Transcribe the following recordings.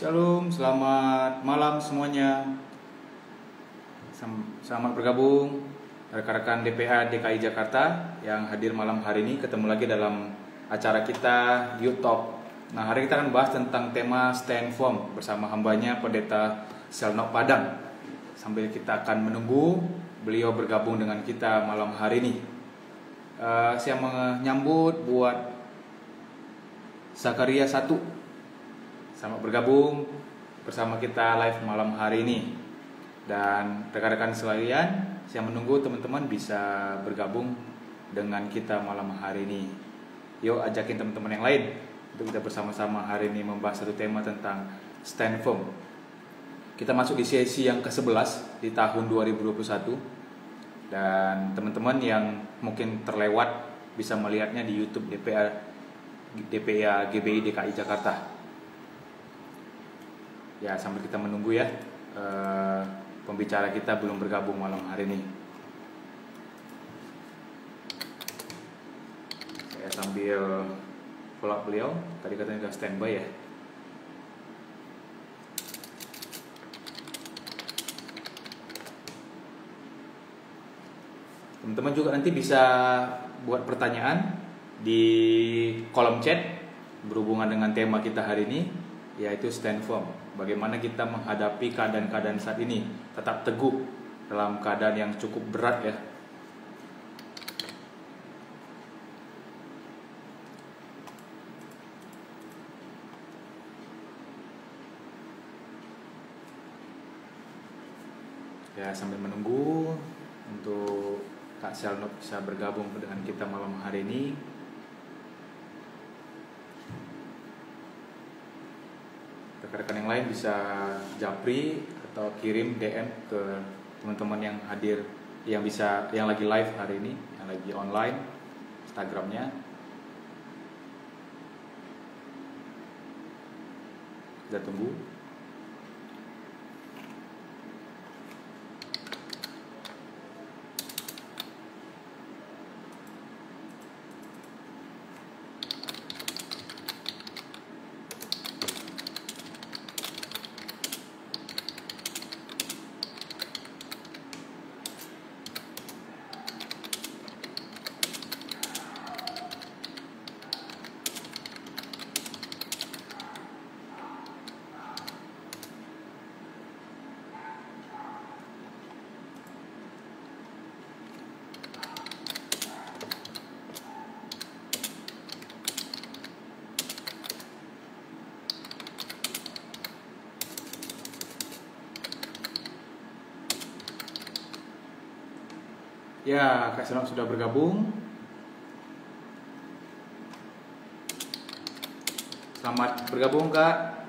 Shalom, selamat malam semuanya. Selamat bergabung rekan-rekan DPA DKI Jakarta yang hadir malam hari ini. Ketemu lagi dalam acara kita Youth Talk. Nah, hari kita akan bahas tentang tema Stand Firm bersama hambanya Pendeta Selnok Padang. Sambil kita akan menunggu beliau bergabung dengan kita malam hari ini. Saya menyambut buat Zakaria 1. Selamat bergabung bersama kita live malam hari ini. Dan rekan-rekan sekalian, saya menunggu teman-teman bisa bergabung dengan kita malam hari ini. Yuk ajakin teman-teman yang lain untuk kita bersama-sama hari ini membahas satu tema tentang Stand Firm. Kita masuk di sesi yang ke-11 di tahun 2021. Dan teman-teman yang mungkin terlewat bisa melihatnya di YouTube DPA GBI DKI Jakarta. Ya, sambil kita menunggu ya, pembicara kita belum bergabung malam hari ini. Saya sambil follow up beliau, tadi katanya udah standby ya. Teman-teman juga nanti bisa buat pertanyaan di kolom chat berhubungan dengan tema kita hari ini, yaitu Stand Firm. Bagaimana kita menghadapi keadaan-keadaan saat ini, tetap teguh dalam keadaan yang cukup berat ya. Ya, sambil menunggu untuk Kak Selnok bisa bergabung dengan kita malam hari ini. Rekan-rekan yang lain bisa japri atau kirim DM ke teman-teman yang hadir, yang lagi live hari ini, yang lagi online, Instagramnya. Kita tunggu. Ya, Kak Selnok sudah bergabung. Selamat bergabung, Kak.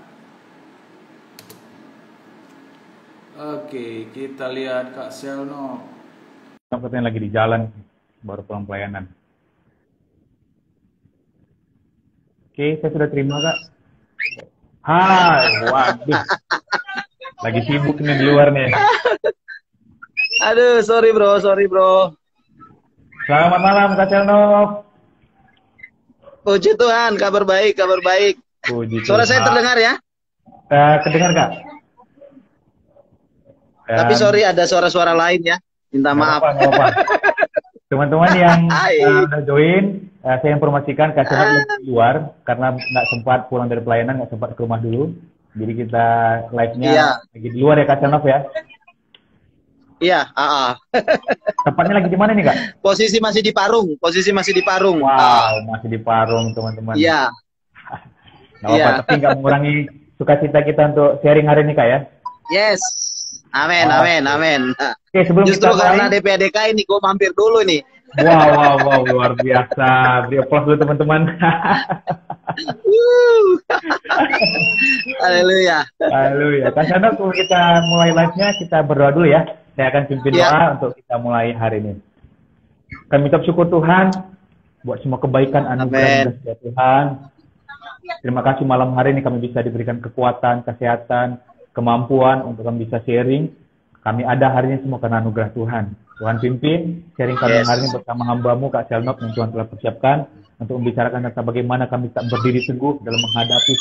Oke, kita lihat Kak Selnok. Katanya lagi di jalan, baru pulang pelayanan. Oke, saya sudah terima, Kak. Hai, waduh. Lagi sibuk nih di luar nih. Aduh, sorry bro. Selamat malam, Kak Selnok. Puji Tuhan, kabar baik. Puji Suara Tuhan. saya terdengar ya? Kedengar, Kak? Tapi sorry, ada suara-suara lain ya. Minta maaf. Nggak apa-apa. Teman-teman yang udah join, saya informasikan Kak Selnok lagi di luar karena nggak sempat pulang dari pelayanan, nggak sempat ke rumah dulu. Jadi kita live-nya lagi di luar ya, Kak Selnok ya? Iya, Tempatnya lagi di mana nih, Kak? Posisi masih di Parung. Wow, masih di Parung, teman-teman. Iya. Nggak apa-apa, tapi nggak mengurangi sukacita kita untuk sharing hari ini, Kak ya? Yes. Amin. Oke, sebelum Justru kita karena DPADK ini gue mampir dulu nih. Wow, luar biasa. Beri aplaus dulu, teman-teman. Haleluya. Kak Selnok, sebelum kita mulai live-nya, kita berdoa dulu ya. Saya akan pimpin doa untuk kita mulai hari ini. Kami ucap syukur Tuhan buat semua kebaikan anugerah dari Tuhan. Terima kasih malam hari ini kami bisa diberikan kekuatan, kesehatan, kemampuan untuk kami bisa sharing. Kami ada hari ini semua karena anugerah Tuhan. Tuhan pimpin sharing kami hari ini bersama hamba-Mu Kak Selnok yang Tuhan telah persiapkan untuk membicarakan tentang bagaimana kami tak berdiri teguh dalam menghadapi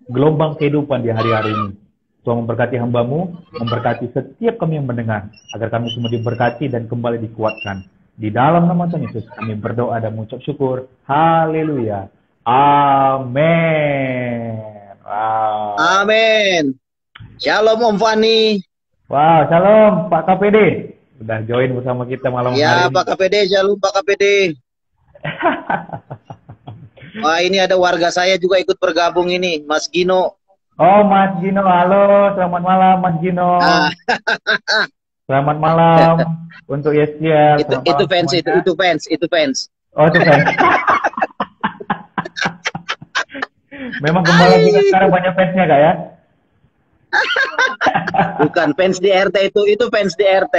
gelombang kehidupan di hari-hari ini. Tuhan memberkati hamba-Mu, memberkati setiap kami yang mendengar, agar kami semua diberkati dan kembali dikuatkan. Di dalam nama Tuhan Yesus kami berdoa dan mengucap syukur. Haleluya. Amin. Wow. Amin. Shalom Om Fani. Wow, shalom Pak KPD. Udah join bersama kita malam hari Ya ini. Pak KPD, shalom Pak KPD. Wah, ini ada warga saya juga ikut bergabung ini, Mas Gino. Oh, Mas Gino, halo, selamat malam Mas Gino. Selamat malam untuk Yesiel. Itu fans, itu fans, itu fans. Oh, itu fans. Memang gembala kita sekarang banyak fansnya Kak ya? Bukan fans di RT itu fans di RT.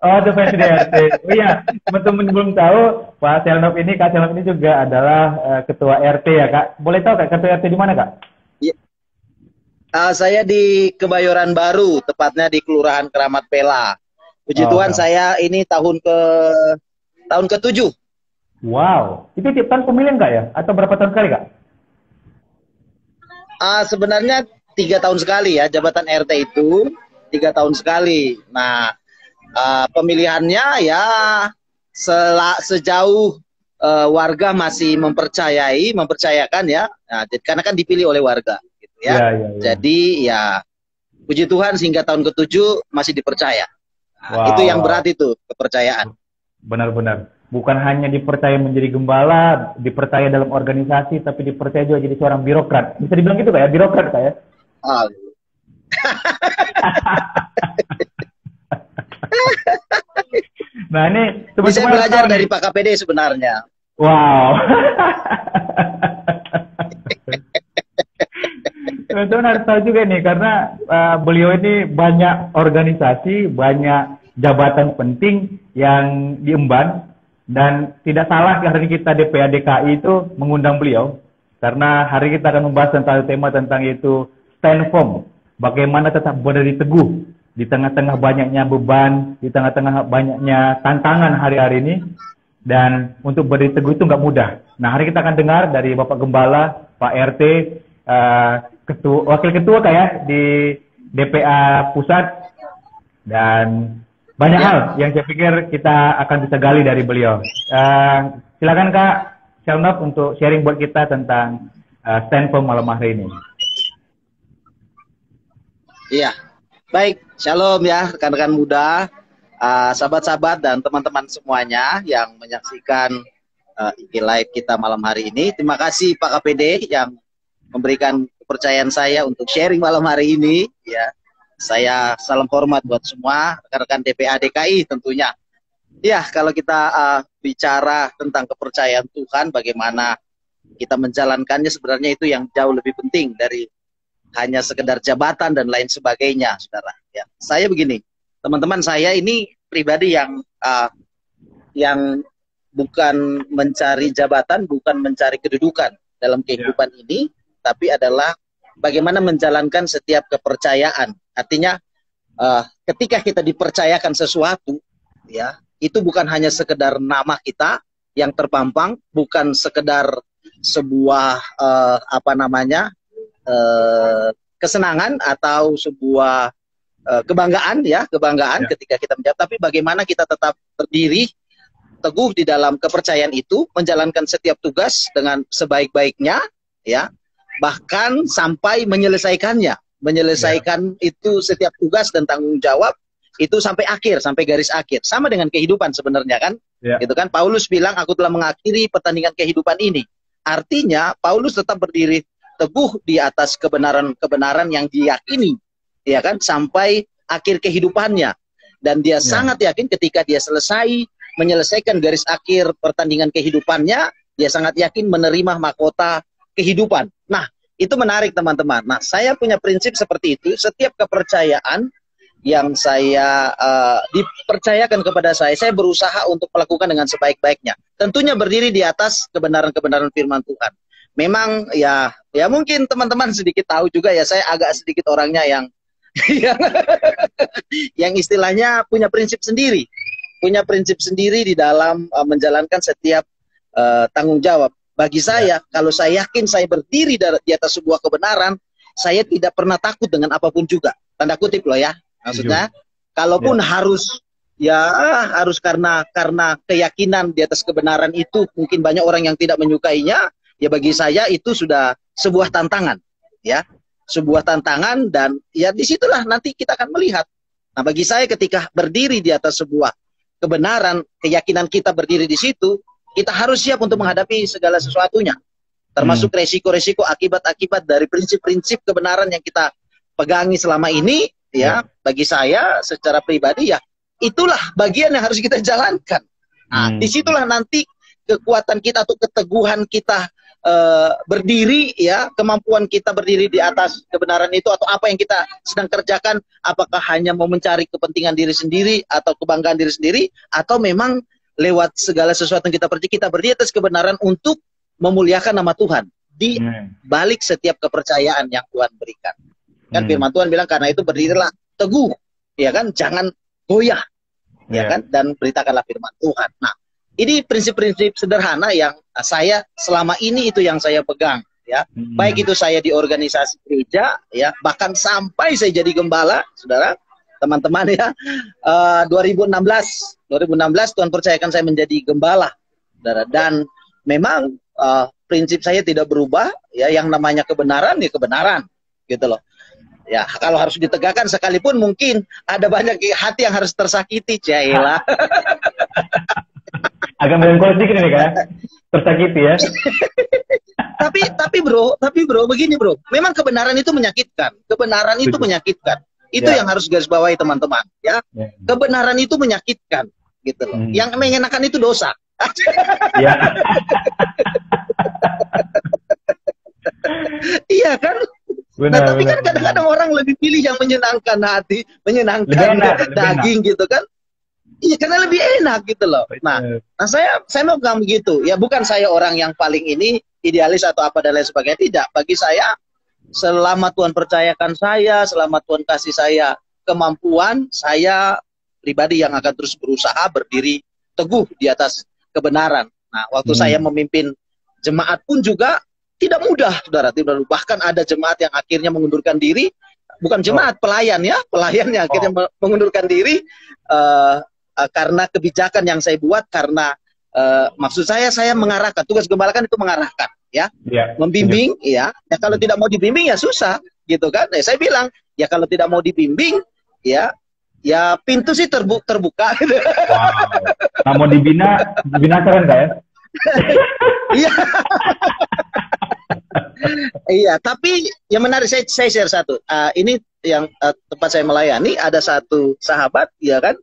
Oh, itu fans di RT. Oh iya, teman-teman belum tahu, Pak Selnov ini, Kak Selnov ini juga adalah ketua RT ya Kak. Boleh tahu Kak, ketua RT di mana Kak? Saya di Kebayoran Baru, tepatnya di Kelurahan Keramat Pela. Puji Tuhan, saya ini tahun ke-7. Wow, itu tiap tahun pemilihan Kak ya? Atau berapa tahun sekali Kak? Sebenarnya 3 tahun sekali ya, jabatan RT itu 3 tahun sekali. Nah, pemilihannya ya sejauh warga masih mempercayakan ya. Nah, karena kan dipilih oleh warga. Ya. Jadi ya puji Tuhan sehingga tahun ke-7 masih dipercaya. Nah, itu yang berat itu, kepercayaan. Benar-benar. Bukan hanya dipercaya menjadi gembala, dipercaya dalam organisasi, tapi dipercaya juga jadi seorang birokrat. Bisa dibilang gitu Kak ya, birokrat Kak ya? Nah ini teman-teman bisa belajar dari Pak KPD sebenarnya. Wow. Teman-teman harus tahu juga nih, karena beliau ini banyak organisasi, banyak jabatan penting yang diemban, dan tidak salah hari ini kita DPA DKI itu mengundang beliau, karena hari ini kita akan membahas tentang tema tentang itu stand firm, bagaimana tetap berdiri teguh di tengah-tengah banyaknya beban, di tengah-tengah banyaknya tantangan hari-hari ini, dan untuk berdiri teguh itu nggak mudah. Nah hari kita akan dengar dari Bapak Gembala, Pak RT, wakil ketua kayak di DPA pusat, dan banyak hal yang saya pikir kita akan bisa gali dari beliau. Silakan Kak Selnov untuk sharing buat kita tentang stand firm malam hari ini. Iya, baik, shalom ya rekan-rekan muda, sahabat-sahabat dan teman-teman semuanya yang menyaksikan IG Live kita malam hari ini. Terima kasih Pak KPD yang memberikan kepercayaan saya untuk sharing malam hari ini. Ya, saya salam hormat buat semua rekan-rekan DPA DKI tentunya. Ya, kalau kita bicara tentang kepercayaan Tuhan, bagaimana kita menjalankannya, sebenarnya itu yang jauh lebih penting dari hanya sekedar jabatan dan lain sebagainya, saudara. Ya, saya begini, teman-teman, saya ini pribadi yang bukan mencari jabatan, bukan mencari kedudukan dalam kehidupan ini, tapi adalah bagaimana menjalankan setiap kepercayaan. Artinya, ketika kita dipercayakan sesuatu, ya, itu bukan hanya sekedar nama kita yang terpampang, bukan sekedar sebuah kesenangan atau sebuah kebanggaan ketika kita menjawab, tapi bagaimana kita tetap berdiri teguh di dalam kepercayaan itu, menjalankan setiap tugas dengan sebaik-baiknya, ya, bahkan sampai menyelesaikannya, itu setiap tugas dan tanggung jawab itu sampai akhir, sampai garis akhir. Sama dengan kehidupan sebenarnya kan, gitu kan. Paulus bilang, aku telah mengakhiri pertandingan kehidupan ini. Artinya Paulus tetap berdiri teguh di atas kebenaran-kebenaran yang diyakini, ya kan, sampai akhir kehidupannya. Dan dia sangat yakin ketika dia menyelesaikan garis akhir pertandingan kehidupannya, dia sangat yakin menerima mahkota kehidupan. Nah, itu menarik teman-teman. Nah, saya punya prinsip seperti itu. Setiap kepercayaan yang saya dipercayakan kepada saya berusaha untuk melakukan dengan sebaik-baiknya. Tentunya berdiri di atas kebenaran-kebenaran firman Tuhan. Memang ya mungkin teman-teman sedikit tahu juga ya, saya agak sedikit orangnya yang yang istilahnya punya prinsip sendiri di dalam menjalankan setiap tanggung jawab. Bagi saya, kalau saya yakin saya berdiri di atas sebuah kebenaran, saya tidak pernah takut dengan apapun juga. Tanda kutip loh ya. Maksudnya, kalaupun harus karena keyakinan di atas kebenaran itu, mungkin banyak orang yang tidak menyukainya, ya bagi saya itu sudah sebuah tantangan, ya. Sebuah tantangan, dan ya disitulah nanti kita akan melihat. Nah, bagi saya ketika berdiri di atas sebuah kebenaran, keyakinan kita berdiri di situ, kita harus siap untuk menghadapi segala sesuatunya. Termasuk resiko-resiko, akibat-akibat dari prinsip-prinsip kebenaran yang kita pegangi selama ini, ya, bagi saya secara pribadi, ya, itulah bagian yang harus kita jalankan. Nah, disitulah nanti kekuatan kita atau keteguhan kita berdiri, ya, kemampuan kita berdiri di atas kebenaran itu, atau apa yang kita sedang kerjakan, apakah hanya mau mencari kepentingan diri sendiri atau kebanggaan diri sendiri, atau memang lewat segala sesuatu yang kita percaya, kita berdiri atas kebenaran untuk memuliakan nama Tuhan di balik setiap kepercayaan yang Tuhan berikan. Kan firman Tuhan bilang, karena itu berdirilah teguh, ya kan, jangan goyah, ya kan, dan beritakanlah firman Tuhan. Nah, ini prinsip-prinsip sederhana yang saya selama ini itu yang saya pegang, ya. Baik itu saya di organisasi gereja, ya, bahkan sampai saya jadi gembala, saudara, teman-teman, ya. 2016 Tuhan percayakan saya menjadi gembala, saudara, dan memang prinsip saya tidak berubah, ya, yang namanya kebenaran, ya kebenaran, gitu loh. Ya, kalau harus ditegakkan sekalipun mungkin ada banyak hati yang harus tersakiti, Cailah. Agak melengkol sedikit nih kan, tersakiti ya. tapi bro, begini bro, memang kebenaran itu menyakitkan, kebenaran itu menyakitkan. Itu yang harus garis bawahi teman-teman, ya. Kebenaran itu menyakitkan, gitu loh. Yang mengenakan itu dosa. Iya kan? Benar, tapi kan kadang-kadang orang lebih pilih yang menyenangkan hati, menyenangkan daging gitu kan. Iya, karena lebih enak gitu loh. Nah saya mau bilang begitu. Ya, bukan saya orang yang paling ini idealis atau apa dan lain sebagainya. Tidak. Bagi saya, selama Tuhan percayakan saya, selama Tuhan kasih saya kemampuan, saya pribadi yang akan terus berusaha berdiri teguh di atas kebenaran. Nah, waktu saya memimpin jemaat pun juga tidak mudah, saudara. Tidak mudah. Bahkan ada jemaat yang akhirnya mengundurkan diri. Bukan jemaat, pelayan ya. Pelayan yang akhirnya mengundurkan diri karena kebijakan yang saya buat. Karena maksud saya mengarahkan. Tugas gembala kan itu mengarahkan, ya. Membimbing, ya. Ya, kalau tidak mau dibimbing ya susah, gitu kan. Ya, saya bilang, ya kalau tidak mau dibimbing, ya pintu sih terbuka. Wow. Nah, mau dibina keren nggak ya? Iya. Iya, tapi yang menarik, saya share satu. Ini yang tempat saya melayani, ada satu sahabat, ya kan,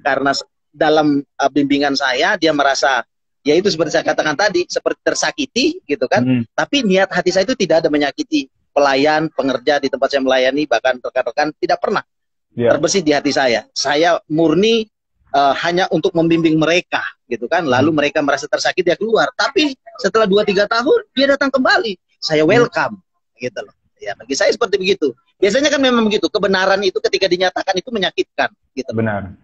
karena dalam bimbingan saya, dia merasa, ya itu seperti saya katakan tadi, seperti tersakiti, gitu kan. Tapi niat hati saya itu tidak ada menyakiti pelayan, pengerja di tempat saya melayani, bahkan rekan-rekan, tidak pernah terbesit di hati saya. Saya murni hanya untuk membimbing mereka, gitu kan. Lalu mereka merasa tersakiti, dia keluar. Tapi setelah 2-3 tahun, dia datang kembali. Saya welcome, gitu loh. Ya, bagi saya seperti begitu. Biasanya kan memang begitu. Kebenaran itu ketika dinyatakan itu menyakitkan, gitu. Benar.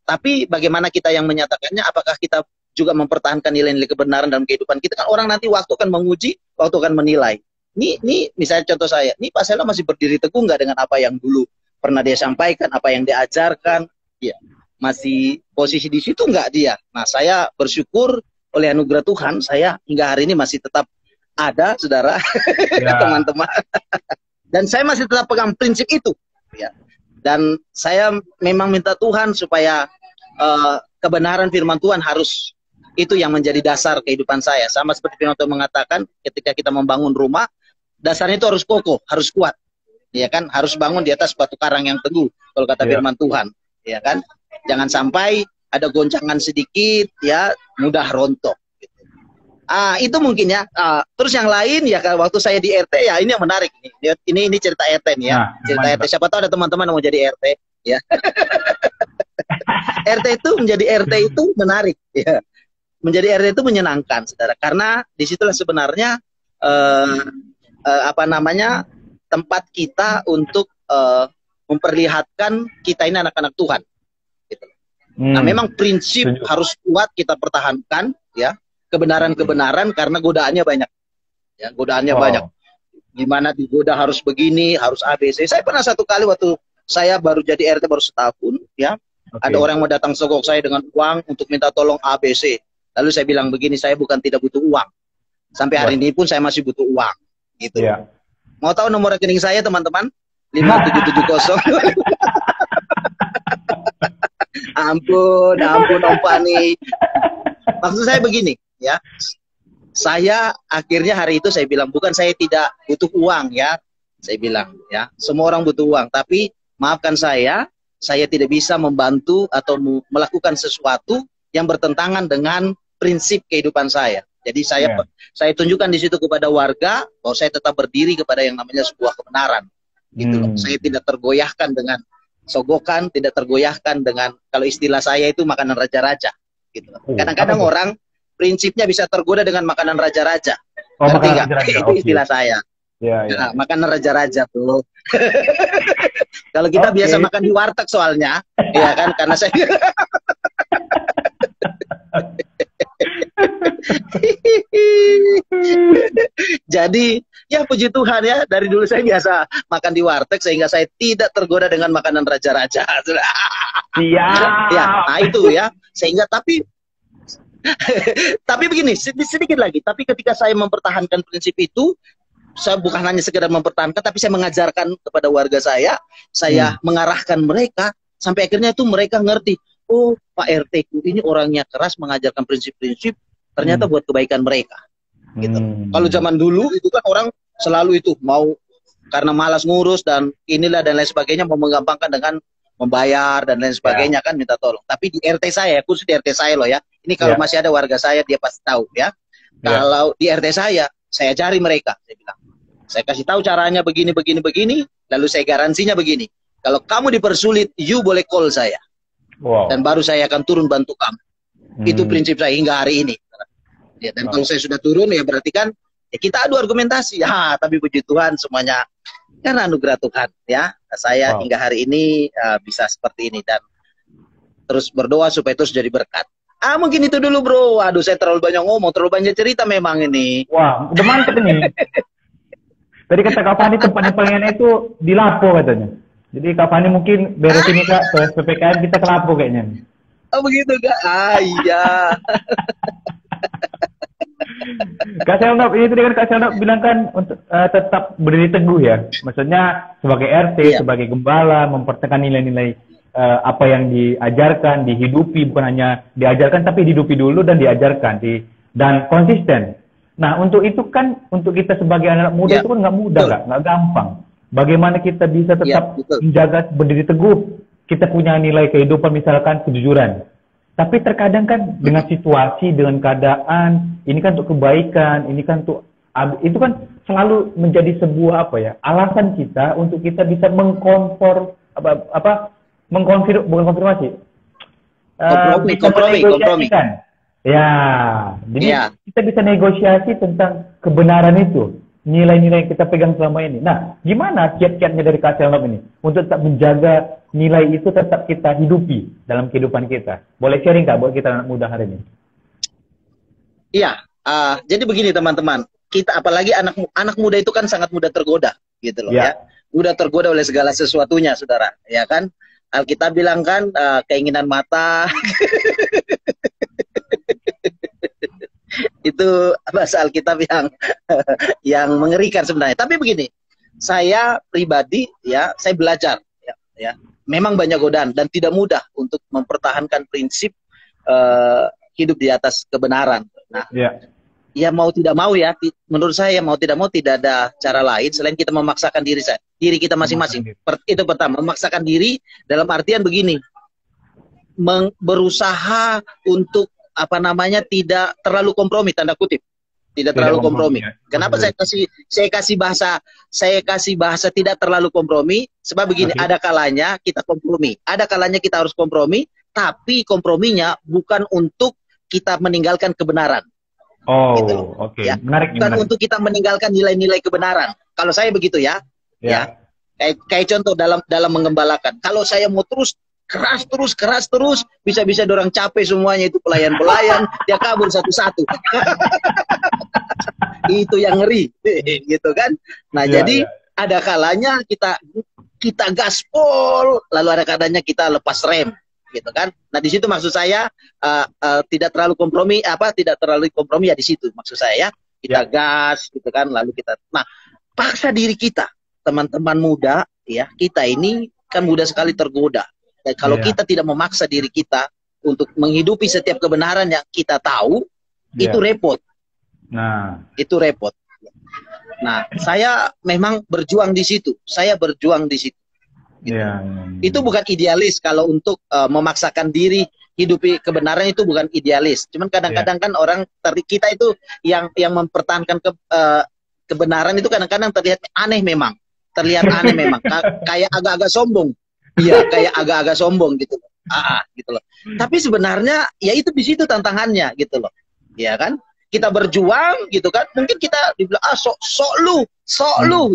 Tapi bagaimana kita yang menyatakannya? Apakah kita juga mempertahankan nilai-nilai kebenaran dalam kehidupan kita? Kan orang nanti waktu akan menguji, waktu akan menilai. Ini misalnya contoh saya. Ini Pak Sela masih berdiri teguh nggak dengan apa yang dulu pernah dia sampaikan, apa yang dia ajarkan? Ya, masih posisi di situ nggak dia? Nah, saya bersyukur oleh anugerah Tuhan, saya hingga hari ini masih tetap ada, saudara, teman-teman. Dan saya masih tetap pegang prinsip itu, ya. Dan saya memang minta Tuhan supaya kebenaran firman Tuhan harus itu yang menjadi dasar kehidupan saya. Sama seperti firman Tuhan mengatakan, ketika kita membangun rumah, dasarnya itu harus kokoh, harus kuat, ya kan? Harus bangun di atas batu karang yang teguh, kalau kata firman Tuhan, ya kan? Jangan sampai ada goncangan sedikit, ya, mudah rontok. Itu mungkin ya. Terus yang lain ya, waktu saya di RT, ya ini yang menarik. Ini cerita RT nih ya. Cerita RT. Siapa tahu ada teman-teman yang mau jadi RT ya. Menjadi RT itu menarik ya. Menjadi RT itu menyenangkan, saudara. Karena disitulah sebenarnya tempat kita untuk memperlihatkan kita ini anak-anak Tuhan. Gitu. Nah, memang prinsip harus kuat kita pertahankan, ya. Kebenaran-kebenaran, karena godaannya banyak, ya, godaannya banyak. gimana digoda harus begini, harus ABC. Saya pernah satu kali waktu saya baru jadi RT baru setahun, ya, ada orang mau datang sogok saya dengan uang untuk minta tolong ABC. Lalu saya bilang begini, saya bukan tidak butuh uang. Sampai hari ini pun saya masih butuh uang, gitu. Mau tahu nomor rekening saya, teman-teman? 5770. Ampun Om Fani. Maksud saya begini, ya. Saya akhirnya hari itu saya bilang, bukan saya tidak butuh uang, ya. Saya bilang, ya, semua orang butuh uang, tapi maafkan saya tidak bisa membantu atau melakukan sesuatu yang bertentangan dengan prinsip kehidupan saya. Jadi saya tunjukkan di situ kepada warga bahwa saya tetap berdiri kepada yang namanya sebuah kebenaran. Gitu loh. Saya tidak tergoyahkan dengan sogokan, tidak tergoyahkan dengan, kalau istilah saya itu makanan raja-raja. Gitu. Kadang-kadang orang prinsipnya bisa tergoda dengan makanan raja-raja. Oh, makanan raja-raja. Itu istilah saya. Nah, makanan raja-raja tuh. Kalau kita biasa makan di warteg soalnya, ya kan, karena saya jadi ya puji Tuhan ya, dari dulu saya biasa makan di warteg sehingga saya tidak tergoda dengan makanan raja-raja. Iya. Ya, nah itu ya. Sehingga tapi begini, sedikit lagi. Tapi ketika saya mempertahankan prinsip itu, saya bukan hanya sekedar mempertahankan, tapi saya mengajarkan kepada warga saya mengarahkan mereka, sampai akhirnya itu mereka ngerti, oh Pak RT ini orangnya keras, mengajarkan prinsip-prinsip, ternyata buat kebaikan mereka. Gitu. Kalau zaman dulu itu kan orang selalu itu mau karena malas ngurus dan inilah dan lain sebagainya, mau menggampangkan dengan membayar dan lain sebagainya kan, minta tolong. Tapi di RT saya, khusus di RT saya loh ya, ini kalau masih ada warga saya dia pasti tahu ya. Kalau di RT saya cari mereka, saya bilang, saya kasih tahu caranya begini, lalu saya garansinya begini, kalau kamu dipersulit, you boleh call saya, dan baru saya akan turun bantu kamu. Itu prinsip saya hingga hari ini. Ya, dan kalau saya sudah turun ya berarti kan ya kita adu argumentasi. Ya, tapi puji Tuhan semuanya karena anugerah Tuhan ya. Saya hingga hari ini bisa seperti ini dan terus berdoa supaya terus jadi berkat. Mungkin itu dulu bro. Aduh, saya terlalu banyak ngomong, terlalu banyak cerita memang ini. Wah, udah mantep ini. Tadi kata Kak Fani tempatnya paling enak itu di Lapo katanya. Jadi Kak Fani mungkin beres ini Kak, PPKM kita ke Lapo kayaknya. Oh begitu Kak? Iya. Kak Selnop, ini tadi kan Kak Selnop bilang kan untuk tetap berdiri teguh ya. Maksudnya sebagai RT, sebagai gembala, mempertahankan nilai-nilai apa yang diajarkan, dihidupi, bukan hanya diajarkan tapi dihidupi dulu dan diajarkan, dan konsisten. Nah untuk itu kan, untuk kita sebagai anak muda itu kan nggak mudah, nggak gampang. Bagaimana kita bisa tetap menjaga berdiri teguh, kita punya nilai kehidupan misalkan kejujuran. Tapi terkadang kan dengan situasi, dengan keadaan, ini kan untuk kebaikan, ini kan untuk, itu kan selalu menjadi sebuah alasan kita untuk kita bisa mengkonfirmasi. Kompromi. Ya, jadi kita bisa negosiasi tentang kebenaran itu, nilai-nilai yang kita pegang selama ini. Nah, gimana kiat-kiatnya dari Kak Selnop ini untuk tetap menjaga nilai itu tetap kita hidupi dalam kehidupan kita? Boleh sharing Kak buat kita anak muda hari ini? Iya, jadi begini teman-teman, kita apalagi anak muda itu kan sangat mudah tergoda, gitu loh ya. Mudah tergoda oleh segala sesuatunya, saudara, ya kan? Alkitab bilang kan keinginan mata. Itu bahasa Alkitab yang mengerikan sebenarnya. Tapi begini, saya pribadi ya, saya belajar ya. Memang banyak godaan dan tidak mudah untuk mempertahankan prinsip hidup di atas kebenaran. Nah, ya mau tidak mau ya, menurut saya mau tidak mau tidak ada cara lain selain kita memaksakan diri kita masing-masing. Itu pertama, memaksakan diri dalam artian begini, berusaha untuk tidak terlalu kompromi, tanda kutip, tidak terlalu kompromi. Kenapa saya kasih bahasa tidak terlalu kompromi? Sebab begini, ada kalanya kita kompromi, ada kalanya kita harus kompromi, tapi komprominya bukan untuk kita meninggalkan kebenaran. Oh, gitu oke. Ya. Menarik. Bukan untuk kita meninggalkan nilai-nilai kebenaran. Kalau saya begitu ya. Kayak contoh dalam mengembalakan. Kalau saya mau keras terus, bisa-bisa orang capek semuanya itu pelayan-pelayan, dia kabur satu-satu. Itu yang ngeri, gitu kan. Nah, jadi ada kalanya kita gaspol, lalu ada kalanya kita lepas rem, gitu kan. Nah, di situ maksud saya tidak terlalu kompromi, tidak terlalu kompromi ya di situ maksud saya ya. Kita gas, gitu kan, lalu kita, nah, paksa diri kita, teman-teman muda, ya, kita ini kan mudah sekali tergoda. Dan kalau kita tidak memaksa diri kita untuk menghidupi setiap kebenaran yang kita tahu, itu repot. Nah, itu repot. Nah, saya memang berjuang di situ. Saya berjuang di situ. Gitu. Itu bukan idealis kalau untuk memaksakan diri hidupi kebenaran, itu bukan idealis. Cuman kadang-kadang kan orang kita itu yang mempertahankan kebenaran itu kadang-kadang terlihat aneh memang. Terlihat aneh memang. Kayak agak-agak sombong. Iya, kayak agak-agak sombong gitu loh. Gitu loh. Tapi sebenarnya ya itu di situ tantangannya gitu loh. Ya kan? Kita berjuang gitu kan. Mungkin kita dibilang sok lu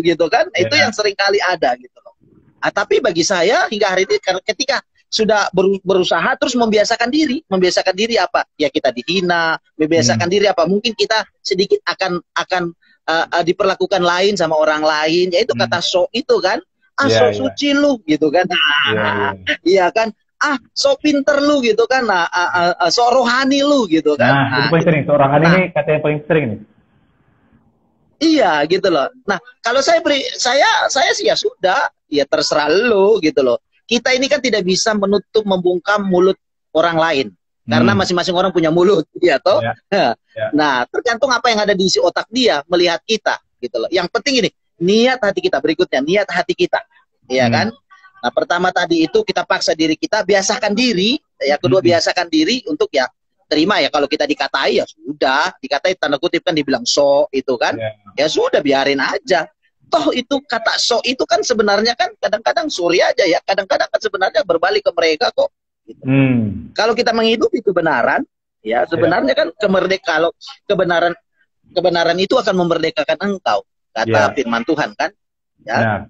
gitu kan. Itu yang sering kali ada gitu loh. Tapi bagi saya hingga hari ini ketika sudah berusaha terus membiasakan diri apa? Ya kita dihina, membiasakan diri apa? Mungkin kita sedikit akan diperlakukan lain sama orang lain. Ya itu kata sok itu kan. Sok suci lu gitu kan. Iya kan? Sok pinter lu gitu kan. Sok rohani lu gitu kan. Nah, itu paling sering. Sok rohani ini kata yang paling sering nih. Iya gitu loh. Nah, kalau saya sih ya sudah, ya terserah lu gitu loh. Kita ini kan tidak bisa membungkam mulut orang lain. Karena masing-masing orang punya mulut, ya toh. Nah, tergantung apa yang ada di isi otak dia melihat kita gitu loh. Yang penting ini, niat hati kita. Berikutnya, niat hati kita. Iya kan? Nah, pertama tadi itu kita paksa diri kita, biasakan diri. Ya, kedua biasakan diri untuk ya terima ya kalau kita dikatai ya sudah, dikatai tanda kutip kan dibilang so itu kan. Ya sudah biarin aja. Toh itu kata so itu kan sebenarnya kan kadang-kadang sorry aja ya, kadang-kadang kan sebenarnya berbalik ke mereka kok. Gitu. Kalau kita menghidupi kebenaran, ya sebenarnya kan kalau kebenaran itu akan memerdekakan engkau, kata firman Tuhan kan. Ya,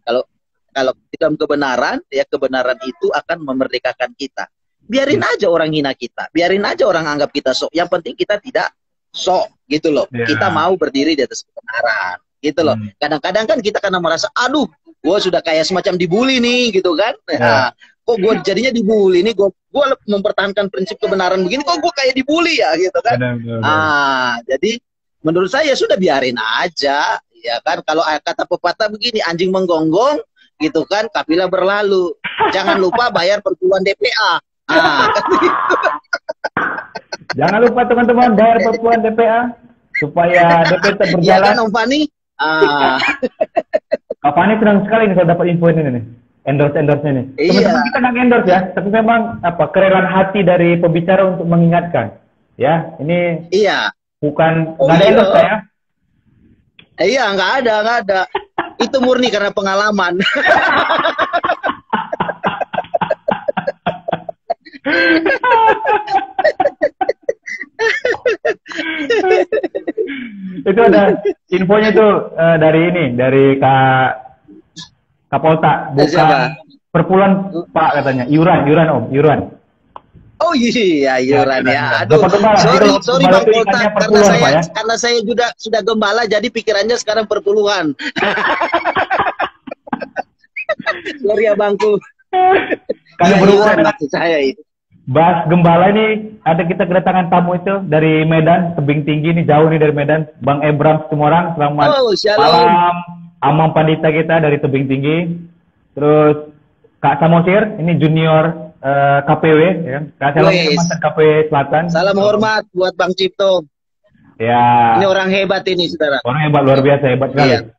kalau kita kebenaran, ya kebenaran itu akan memerdekakan kita. Biarin aja orang hina kita, biarin aja orang anggap kita sok. Yang penting kita tidak sok, gitu loh. Kita mau berdiri di atas kebenaran, gitu loh. Kadang-kadang kan kita karena merasa, aduh, gue sudah kayak semacam dibully nih, gitu kan. Kok gue jadinya dibully nih, gue mempertahankan prinsip kebenaran begini, kok gue kayak dibully ya, gitu kan. Jadi menurut saya sudah biarin aja, ya kan. Kalau kata pepatah begini, anjing menggonggong, gitu kan, kafilah berlalu. Jangan lupa bayar perpuluhan DPA. Jangan lupa teman-teman bayar perpuluhan DPA supaya DP tetap berjalan. Ya kan Om Fani? Kak Fani senang sekali nih kalau dapat info ini nih. Endorse-nya nih. Teman-teman kita nggak endorse ya, tapi memang kerelaan hati dari pembicara untuk mengingatkan. Ya, ini bukan nggak ada endorse ya. Iya, nggak ada. Itu murni karena pengalaman. Itu ada infonya itu dari Kak Polta, bukan perpuluhan Pak katanya, iuran Om. Oh iya, iuran ya. Aduh, sorry Bang Polta, karena saya juga sudah gembala, jadi pikirannya sekarang perpuluhan. Sorry ya Bangku. Kalau berhubungan maksud saya itu. Bahas gembala ini, ada kita kedatangan tamu itu dari Medan, tebing tinggi nih, jauh nih dari Medan, Bang Ebram Setumorang, selamat malam. Amang Pandita kita dari tebing tinggi. Terus Kak Samosir, ini junior KPW, ya. Kak Samosir KPW Selatan. Salam hormat buat Bang Cipto. Ya. Ini orang hebat ini, saudara. Orang hebat, luar biasa, hebat sekali.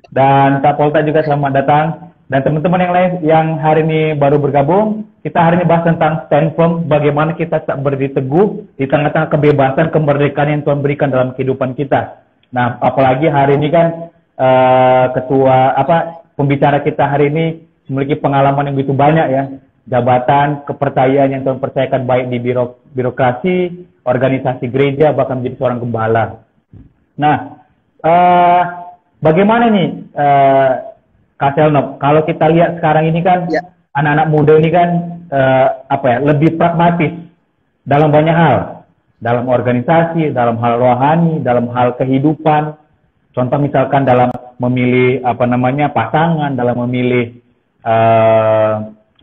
Dan Kak Polta juga selamat datang. Dan teman-teman yang lain yang hari ini baru bergabung, kita hari ini bahas tentang stand firm, bagaimana kita tak berdiri teguh di tengah-tengah kebebasan, kemerdekaan yang Tuhan berikan dalam kehidupan kita. Nah, apalagi hari ini kan pembicara kita hari ini memiliki pengalaman yang begitu banyak ya, jabatan, kepercayaan yang Tuhan percayakan baik di birokrasi, organisasi gereja, bahkan menjadi seorang gembala. Nah, bagaimana nih Kak Selnop, kalau kita lihat sekarang ini kan anak-anak muda ini kan lebih pragmatis dalam banyak hal. dalam organisasi, dalam hal rohani, dalam hal kehidupan. Contoh misalkan dalam memilih pasangan, dalam memilih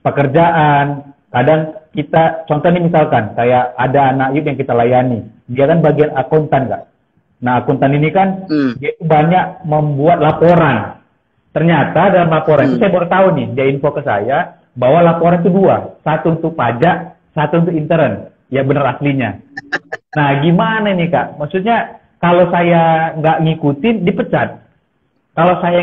pekerjaan. Kadang kita, contoh nih misalkan kayak ada anak youth yang kita layani, dia kan bagian akuntan Kak. Nah akuntan ini kan dia itu banyak membuat laporan. Ternyata dalam laporan itu saya baru tahu nih, dia info ke saya bahwa laporan itu dua, satu untuk pajak, satu untuk intern. Ya benar aslinya. Nah gimana nih Kak? Maksudnya kalau saya nggak ngikutin dipecat. Kalau saya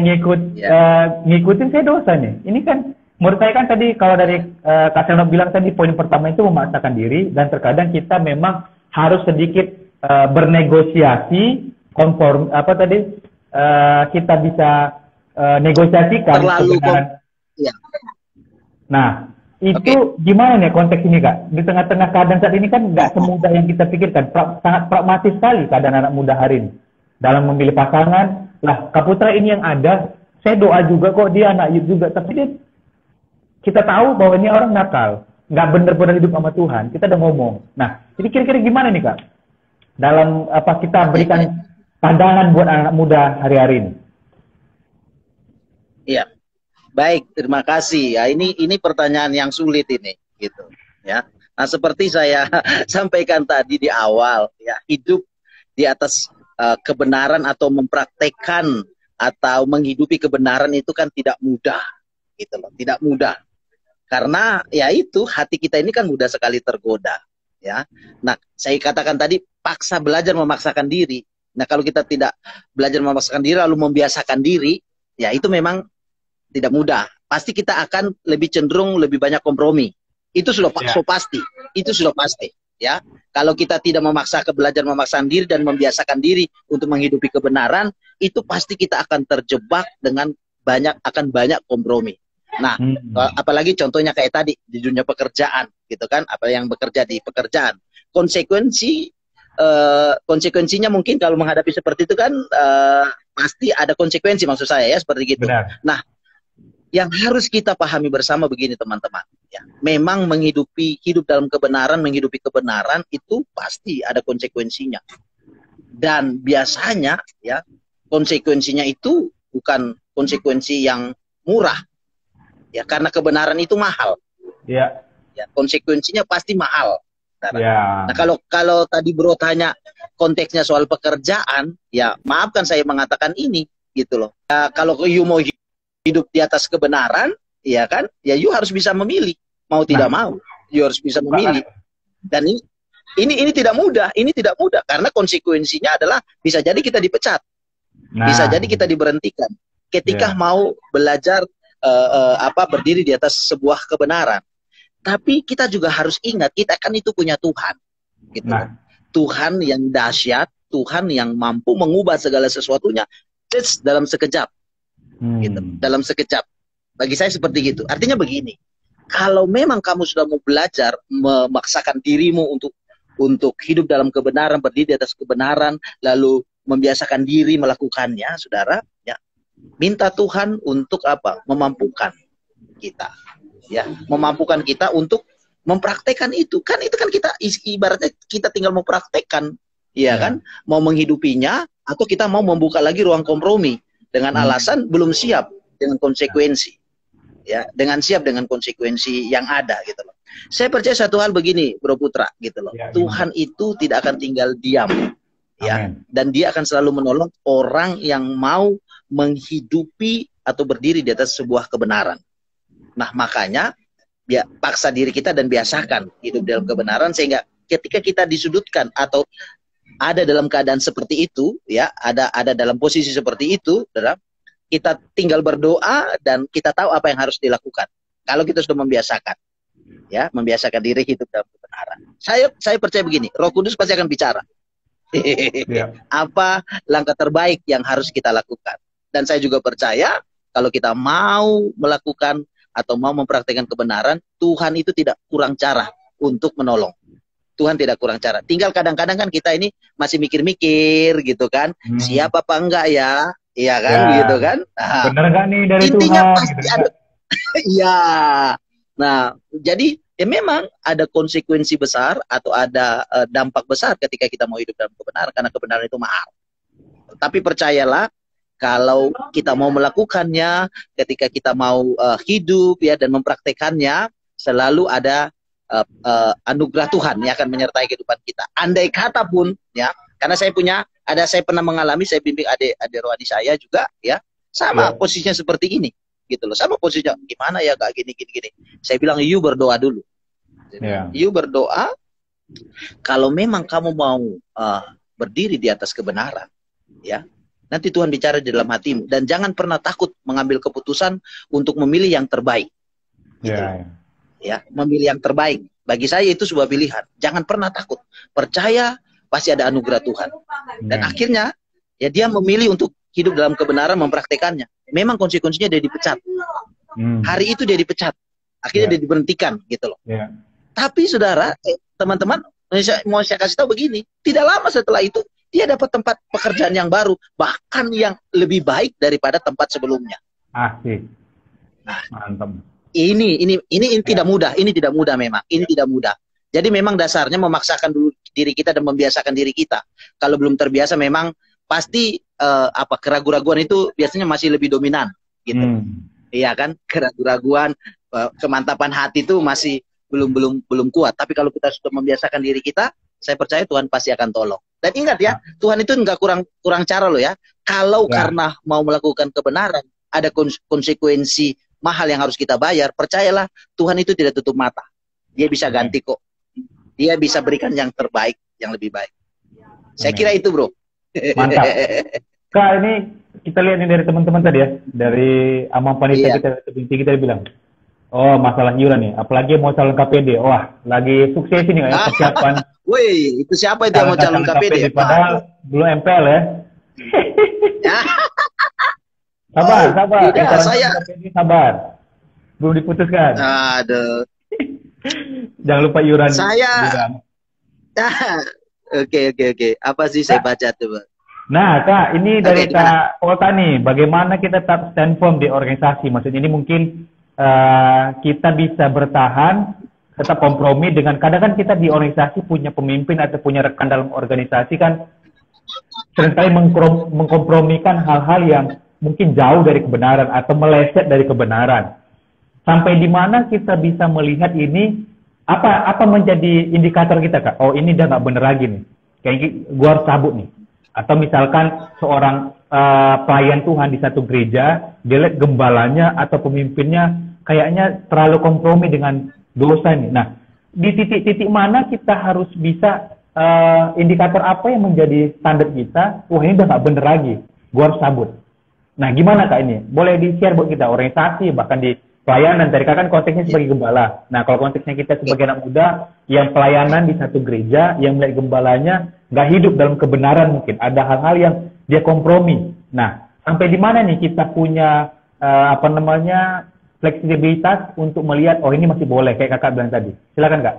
ngikutin saya dosa nih. Ini kan menurut saya kan tadi kalau dari Kak Selno bilang tadi poin pertama itu memaksakan diri, dan terkadang kita memang harus sedikit bernegosiasi konform kita bisa negosiasikan kebenaran. Ya. Nah itu gimana nih konteks ini Kak? Di tengah-tengah keadaan saat ini kan nggak semudah yang kita pikirkan, sangat pragmatis sekali keadaan anak muda hari ini dalam memilih pasangan. Lah Kak Putra ini yang ada, saya doa juga kok dia anak youth juga, tapi dia, kita tahu bahwa ini orang nakal, nggak benar-benar hidup sama Tuhan. Kita udah ngomong. Nah, jadi kira-kira gimana nih Kak? Dalam kita berikan pandangan buat anak muda hari-hari ini? Iya, baik, terima kasih. Ya, ini pertanyaan yang sulit ini, gitu. Ya, nah seperti saya sampaikan tadi di awal, ya hidup di atas kebenaran atau mempraktekkan atau menghidupi kebenaran itu kan tidak mudah, gitu loh, tidak mudah. Karena ya itu hati kita ini kan mudah sekali tergoda, ya. Nah, saya katakan tadi belajar memaksakan diri. Nah, kalau kita tidak belajar memaksakan diri lalu membiasakan diri, ya itu memang tidak mudah. Pasti kita akan lebih cenderung lebih banyak kompromi. Itu sudah pasti. Itu sudah pasti, ya. Kalau kita tidak belajar memaksakan diri dan membiasakan diri untuk menghidupi kebenaran, itu pasti kita akan terjebak dengan banyak kompromi. Nah, apalagi contohnya kayak tadi di dunia pekerjaan, gitu kan? Apa yang bekerja di pekerjaan, konsekuensinya mungkin kalau menghadapi seperti itu kan pasti ada konsekuensi, maksud saya ya seperti gitu. Benar. Nah, yang harus kita pahami bersama begini teman-teman, ya, memang hidup dalam kebenaran, menghidupi kebenaran itu pasti ada konsekuensinya. Dan biasanya ya konsekuensinya itu bukan konsekuensi yang murah. Ya, karena kebenaran itu mahal. Ya. Ya, konsekuensinya pasti mahal. Ya. Nah, kalau tadi bro tanya konteksnya soal pekerjaan, ya maafkan saya mengatakan ini, gitu loh. Ya, kalau you mau hidup di atas kebenaran, ya kan? Ya you harus bisa memilih, mau tidak mau. You harus bisa memilih. Dan ini tidak mudah, karena konsekuensinya adalah bisa jadi kita dipecat. Bisa jadi kita diberhentikan ketika mau belajar berdiri di atas sebuah kebenaran. Tapi kita juga harus ingat, kita kan itu punya Tuhan, gitu. Tuhan yang dahsyat, Tuhan yang mampu mengubah segala sesuatunya dalam sekejap, gitu. Dalam sekejap. Bagi saya seperti gitu. Artinya begini, kalau memang kamu sudah mau belajar memaksakan dirimu untuk hidup dalam kebenaran, berdiri di atas kebenaran, lalu membiasakan diri melakukannya, saudara, ya, minta Tuhan untuk memampukan kita. Ya, memampukan kita untuk mempraktekkan itu. Kan itu kan kita ibaratnya kita tinggal mempraktekkan, ya kan? Mau menghidupinya atau kita mau membuka lagi ruang kompromi dengan alasan belum siap dengan konsekuensi. Ya, siap dengan konsekuensi yang ada gitu loh. Saya percaya satu hal begini, Bro Putra, gitu loh. Ya, Tuhan itu tidak akan tinggal diam. Ya, dan dia akan selalu menolong orang yang mau menghidupi atau berdiri di atas sebuah kebenaran. Nah, makanya paksa diri kita dan biasakan hidup dalam kebenaran, sehingga ketika kita disudutkan atau ada dalam keadaan seperti itu, ya, ada dalam posisi seperti itu, kita tinggal berdoa dan kita tahu apa yang harus dilakukan. Kalau kita sudah membiasakan, ya, membiasakan diri hidup dalam kebenaran. Saya percaya begini, Roh Kudus pasti akan bicara. Apa langkah terbaik yang harus kita lakukan. Dan saya juga percaya kalau kita mau melakukan atau mau mempraktikkan kebenaran, Tuhan itu tidak kurang cara untuk menolong. Tuhan tidak kurang cara. Tinggal kadang-kadang kan kita ini masih mikir-mikir gitu kan, siapa apa enggak ya, iya kan, gitu kan. Nah, bener nggak nih dari intinya Tuhan? Pasti gitu ada. Iya. Nah, jadi ya memang ada konsekuensi besar atau ada dampak besar ketika kita mau hidup dalam kebenaran, karena kebenaran itu mahal. Tapi percayalah, kalau kita mau melakukannya, ketika kita mau hidup ya dan mempraktekannya, selalu ada anugerah Tuhan yang akan menyertai kehidupan kita. Andai kata pun ya, karena saya pernah mengalami, saya bimbing adik rohani saya juga ya, sama posisinya seperti ini gitu loh, sama posisinya, gimana ya Kak, gini. Saya bilang, you berdoa dulu. You berdoa, kalau memang kamu mau berdiri di atas kebenaran, ya, nanti Tuhan bicara di dalam hatimu, dan jangan pernah takut mengambil keputusan untuk memilih yang terbaik. Gitu. Ya, memilih yang terbaik. Bagi saya itu sebuah pilihan. Jangan pernah takut. Percaya pasti ada anugerah Tuhan. Dan akhirnya ya dia memilih untuk hidup dalam kebenaran, mempraktekannya. Memang konsekuensinya dia dipecat. Hari itu dia dipecat. Akhirnya dia diberhentikan gitu loh. Tapi saudara, teman-teman, mau saya kasih tahu begini, tidak lama setelah itu dia dapat tempat pekerjaan yang baru, bahkan yang lebih baik daripada tempat sebelumnya. Asik. Mantap. Ini tidak mudah, ini tidak mudah memang, ini tidak mudah. Jadi memang dasarnya memaksakan dulu diri kita dan membiasakan diri kita. Kalau belum terbiasa memang pasti keraguan-raguan itu biasanya masih lebih dominan, gitu. Iya kan, keraguan-raguan, kemantapan hati itu masih belum kuat. Tapi kalau kita sudah membiasakan diri kita, saya percaya Tuhan pasti akan tolong. Dan ingat ya, Tuhan itu nggak kurang cara loh ya. Kalau karena mau melakukan kebenaran, ada konsekuensi mahal yang harus kita bayar, percayalah Tuhan itu tidak tutup mata. Dia bisa ganti kok. Dia bisa berikan yang terbaik, yang lebih baik. Saya kira itu, bro. Mantap. Kak, ini kita lihat nih dari teman-teman tadi ya, dari Amang Panitia kita, kita bilang, oh masalah iuran nih, apalagi mau calon KPD, wah lagi sukses ini ya persiapan. Wih, itu siapa itu yang mau calon KPD? Padahal belum MPL ya. Sabar. Tidak, saya sabar. Belum diputuskan. Aduh. Jangan lupa iuran. Oke. Apa sih saya baca tuh, Bang? Nah, Kak, ini dari Kak Olta nih. Bagaimana kita tetap stand firm di organisasi? Maksudnya ini mungkin kita bisa bertahan, tetap kompromi dengan, kadang kan kita di organisasi punya pemimpin atau punya rekan dalam organisasi kan seringkali mengkompromikan hal-hal yang mungkin jauh dari kebenaran atau meleset dari kebenaran. Sampai di mana kita bisa melihat ini, apa menjadi indikator kita, Kak? Oh, ini udah nggak bener lagi nih. Kayak gua harus cabut nih. Atau misalkan seorang pelayan Tuhan di satu gereja, dia lihat gembalanya atau pemimpinnya kayaknya terlalu kompromi dengan dosa nih. Nah, di titik-titik mana kita harus bisa, indikator apa yang menjadi standar kita, wah ini udah nggak bener lagi, gua harus cabut. Nah, gimana Kak ini? Boleh di-share buat kita, organisasi, bahkan di pelayanan. Tadi Kak kan konteksnya sebagai gembala. Nah, kalau konteksnya kita sebagai anak muda, yang pelayanan di satu gereja, yang melihat gembalanya nggak hidup dalam kebenaran mungkin. Ada hal-hal yang dia kompromi. Nah, sampai di mana nih kita punya, fleksibilitas untuk melihat, oh ini masih boleh, kayak Kakak bilang tadi. Silakan Kak.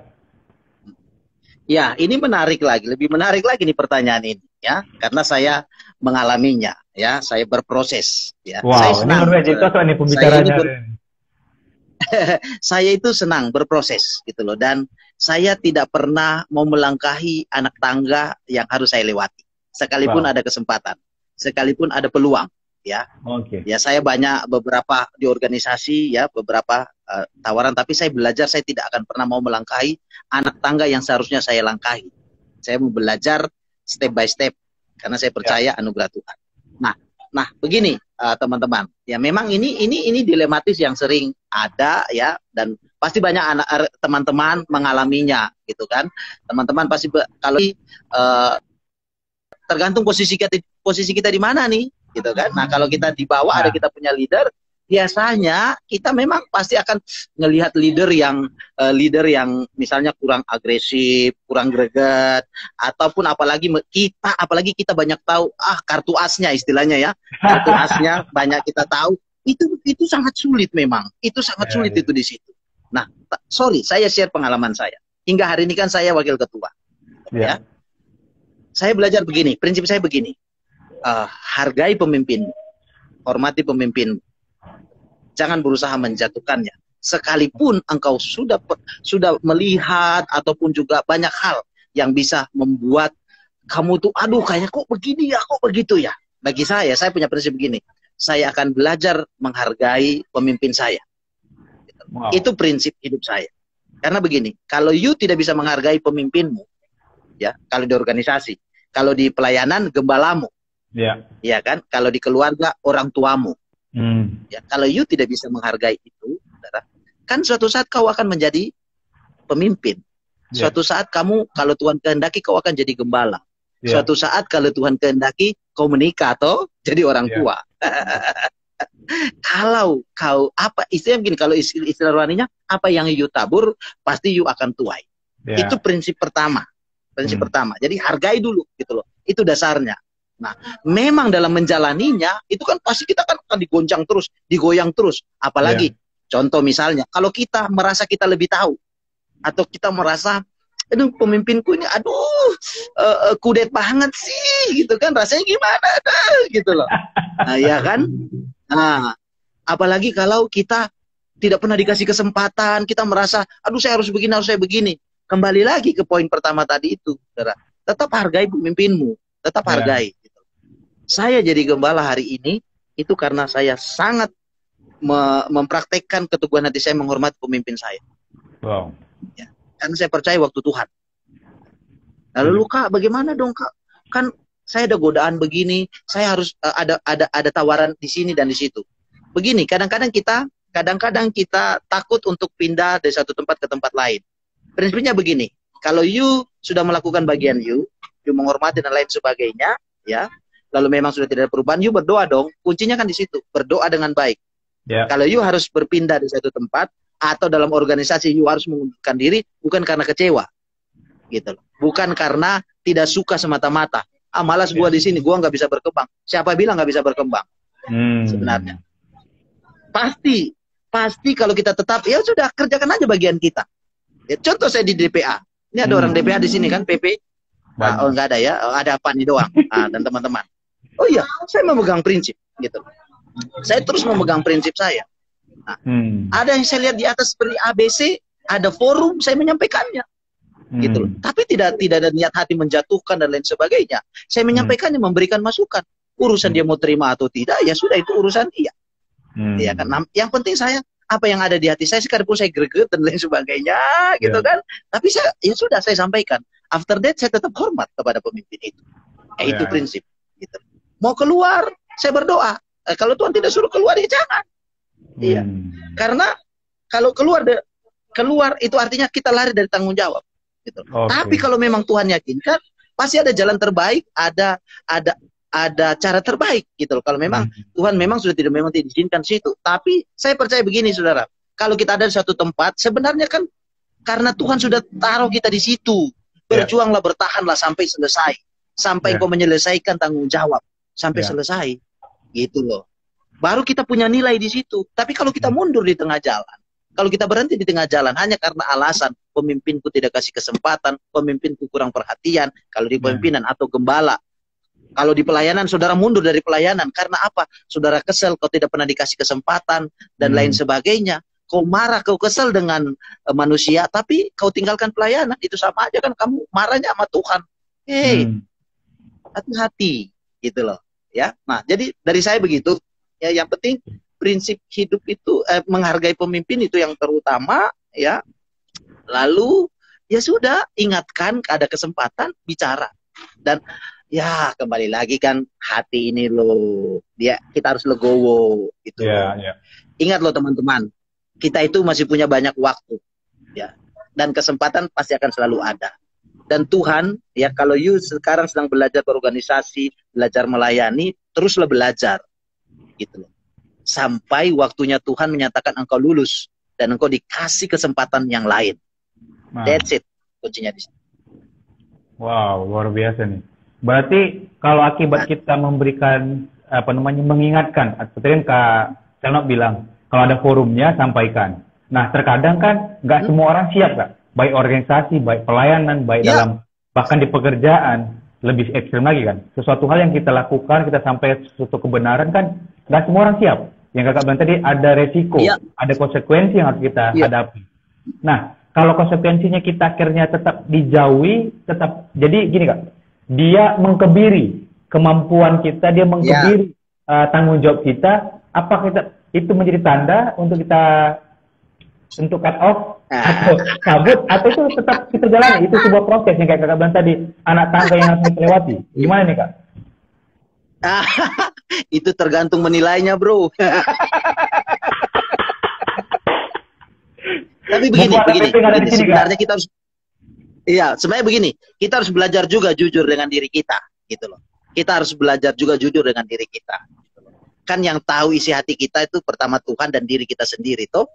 Ya, ini menarik lagi, lebih menarik lagi nih pertanyaan ini, ya, karena saya mengalaminya, ya, saya berproses, ya. Wow, saya senang. Ini pembicaranya. Saya itu senang berproses, gitu loh, dan saya tidak pernah mau melangkahi anak tangga yang harus saya lewati, sekalipun ada kesempatan, sekalipun ada peluang, ya. Ya, saya banyak beberapa di organisasi, ya, beberapa tawaran, tapi saya belajar, saya tidak akan pernah mau melangkahi anak tangga yang seharusnya saya langkahi. Saya mau belajar step by step, karena saya percaya anugerah Tuhan. Nah, begini teman-teman, ya memang ini dilematis yang sering ada, ya, dan pasti banyak teman-teman mengalaminya, gitu kan. Teman-teman pasti kalau tergantung posisi kita di mana nih, gitu kan. Nah, kalau kita di bawah ada kita punya leader, biasanya kita memang pasti akan ngelihat leader yang misalnya kurang agresif, kurang greget, ataupun apalagi kita banyak tahu kartu asnya istilahnya, ya, kartu asnya banyak kita tahu, itu sangat sulit memang, itu sangat sulit itu di situ. Nah, saya share pengalaman saya. Hingga hari ini kan saya wakil ketua, ya. Saya belajar begini, prinsip saya begini, hargai pemimpin, hormati pemimpin. Jangan berusaha menjatuhkannya. sekalipun engkau sudah melihat ataupun juga banyak hal yang bisa membuat kamu tuh, aduh kayaknya kok begini ya, kok begitu ya. Bagi saya punya prinsip begini, saya akan belajar menghargai pemimpin saya. Wow. Itu prinsip hidup saya. Karena begini, kalau you tidak bisa menghargai pemimpinmu, ya, kalau di organisasi, kalau di pelayanan gembalamu, ya kan, kalau di keluarga orang tuamu, ya, kalau you tidak bisa menghargai itu, saudara, kan suatu saat kau akan menjadi pemimpin. Suatu saat kamu, kalau Tuhan kehendaki, kau akan jadi gembala. Suatu saat kalau Tuhan kehendaki, kau menikah atau jadi orang tua. Kalau kau, apa istilahnya begini, kalau istilah rohaninya, apa yang you tabur, pasti you akan tuai. Itu prinsip pertama. Prinsip pertama. Jadi hargai dulu, gitu loh. Itu dasarnya. Nah, memang dalam menjalaninya, itu kan pasti kita kan akan digoncang terus, digoyang terus. Apalagi, contoh misalnya, kalau kita merasa kita lebih tahu, atau kita merasa, aduh pemimpinku ini, aduh kudet banget sih, gitu kan, rasanya gimana, gitu loh. Nah, ya kan? Nah, apalagi kalau kita tidak pernah dikasih kesempatan, kita merasa, aduh saya harus begini, harus saya begini. Kembali lagi ke poin pertama tadi itu, saudara. Tetap hargai pemimpinmu, tetap hargai. Gitu. Saya jadi gembala hari ini, itu karena saya sangat mempraktekkan keteguhan hati saya menghormati pemimpin saya. Wow. Ya, karena saya percaya waktu Tuhan. Lalu Kak, bagaimana dong Kak? Kan saya ada godaan begini, saya harus ada tawaran di sini dan di situ. Begini, kadang-kadang kita takut untuk pindah dari satu tempat ke tempat lain. Prinsipnya begini, kalau you sudah melakukan bagian you menghormati dan lain sebagainya, ya, lalu memang sudah tidak ada perubahan, you berdoa dong. Kuncinya kan di situ, berdoa dengan baik. Kalau you harus berpindah di satu tempat atau dalam organisasi you harus mengundurkan diri, bukan karena kecewa, gitu loh. Bukan karena tidak suka semata-mata. Ah, malas gua di sini, gua nggak bisa berkembang. Siapa bilang nggak bisa berkembang? Sebenarnya, pasti kalau kita tetap, ya sudah kerjakan aja bagian kita. Ya, contoh saya di DPA, ini ada orang DPA di sini kan, PP. Nah, oh nggak ada ya, ada Pak ini doang, dan teman-teman. Oh iya, saya memegang prinsip, gitu. Saya terus memegang prinsip saya. Nah, ada yang saya lihat di atas seperti ABC, ada forum, saya menyampaikannya. Gitu loh. Tapi tidak ada niat hati menjatuhkan dan lain sebagainya. Saya menyampaikannya, memberikan masukan. Urusan dia mau terima atau tidak, ya sudah, itu urusan dia. Ya kan. Nah, yang penting saya, apa yang ada di hati saya, sekalipun saya greget dan lain sebagainya, gitu kan. Tapi saya, ya sudah, saya sampaikan. After that, saya tetap hormat kepada pemimpin itu. Itu prinsip. Gitu. Mau keluar, saya berdoa. Kalau Tuhan tidak suruh keluar, ya jangan. Iya. Karena kalau keluar itu artinya kita lari dari tanggung jawab. Gitu. Tapi kalau memang Tuhan yakinkan, pasti ada jalan terbaik, ada cara terbaik gitu loh. Kalau memang Tuhan memang sudah tidak diizinkan situ. Tapi saya percaya begini, saudara, kalau kita ada di satu tempat, sebenarnya kan karena Tuhan sudah taruh kita di situ. Berjuanglah, bertahanlah sampai selesai, sampai engkau menyelesaikan tanggung jawab sampai selesai, gitu loh. Baru kita punya nilai di situ. Tapi kalau kita mundur di tengah jalan, kalau kita berhenti di tengah jalan hanya karena alasan pemimpinku tidak kasih kesempatan, pemimpinku kurang perhatian, kalau di pemimpinan atau gembala. Kalau di pelayanan, saudara mundur dari pelayanan. Karena apa? Saudara kesel, kau tidak pernah dikasih kesempatan, dan lain sebagainya. Kau marah, kau kesel dengan manusia, tapi kau tinggalkan pelayanan. Itu sama aja kan kamu marahnya sama Tuhan. Hati-hati, gitu loh. Ya, nah, jadi dari saya begitu. Ya, yang penting prinsip hidup itu menghargai pemimpin itu yang terutama, ya. Lalu ya sudah, ingatkan, ada kesempatan bicara. Dan ya kembali lagi kan, hati ini loh, kita harus legowo gitu. Ingat loh teman-teman, kita itu masih punya banyak waktu, ya, dan kesempatan pasti akan selalu ada. Dan Tuhan, ya, kalau you sekarang sedang belajar berorganisasi, belajar melayani, teruslah belajar, gitu loh, sampai waktunya Tuhan menyatakan engkau lulus dan engkau dikasih kesempatan yang lain. That's it, kuncinya di sini. Wow, luar biasa nih. Berarti kalau akibat kita memberikan mengingatkan, seperti kan Kak Selnok bilang, kalau ada forumnya sampaikan. Nah, terkadang kan nggak semua orang siap, Kak. Baik organisasi, baik pelayanan, baik dalam bahkan di pekerjaan, lebih ekstrem lagi kan. Sesuatu hal yang kita lakukan, kita sampaikan sesuatu kebenaran kan nggak semua orang siap. Yang kakak bilang tadi ada resiko, ada konsekuensi yang harus kita hadapi. Nah, kalau konsekuensinya kita akhirnya tetap dijauhi, tetap jadi gini kak, dia mengkebiri kemampuan kita, dia mengkebiri tanggung jawab kita. Apa kita itu menjadi tanda untuk kita untuk cut off atau cabut, atau itu tetap kita jalani? Itu sebuah proses yang kayak kakak bilang tadi, anak tangga yang harus kita lewati. Gimana nih kak? Itu tergantung menilainya, bro. Tapi begini, sebenarnya kita harus, sebenarnya begini, kita harus belajar juga jujur dengan diri kita, gitu loh. Kita harus belajar juga jujur dengan diri kita. Gitu loh. Kan yang tahu isi hati kita itu pertama Tuhan dan diri kita sendiri, toh.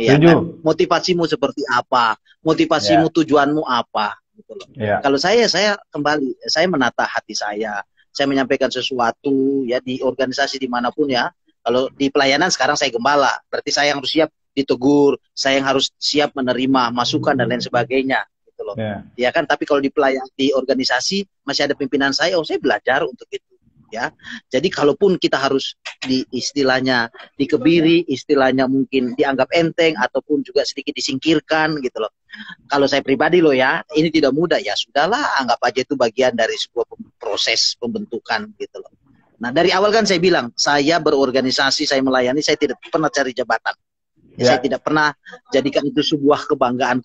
Ya, kan? Motivasimu seperti apa? Motivasimu, tujuanmu apa? Gitu loh. Kalau saya kembali, saya menata hati saya menyampaikan sesuatu ya di organisasi dimanapun ya. Kalau di pelayanan sekarang saya gembala, berarti saya yang harus siap ditegur, saya yang harus siap menerima masukan dan lain sebagainya, gitu loh. Ya kan, tapi kalau di organisasi masih ada pimpinan saya, saya belajar untuk itu. Ya, jadi kalaupun kita harus istilahnya dikebiri, istilahnya mungkin dianggap enteng ataupun juga sedikit disingkirkan, gitu loh. Kalau saya pribadi loh ya, ini tidak mudah, ya sudahlah, anggap aja itu bagian dari sebuah proses pembentukan, gitu loh. Nah, dari awal kan saya bilang, saya berorganisasi, saya melayani, saya tidak pernah cari jabatan. Saya tidak pernah jadikan itu sebuah kebanggaan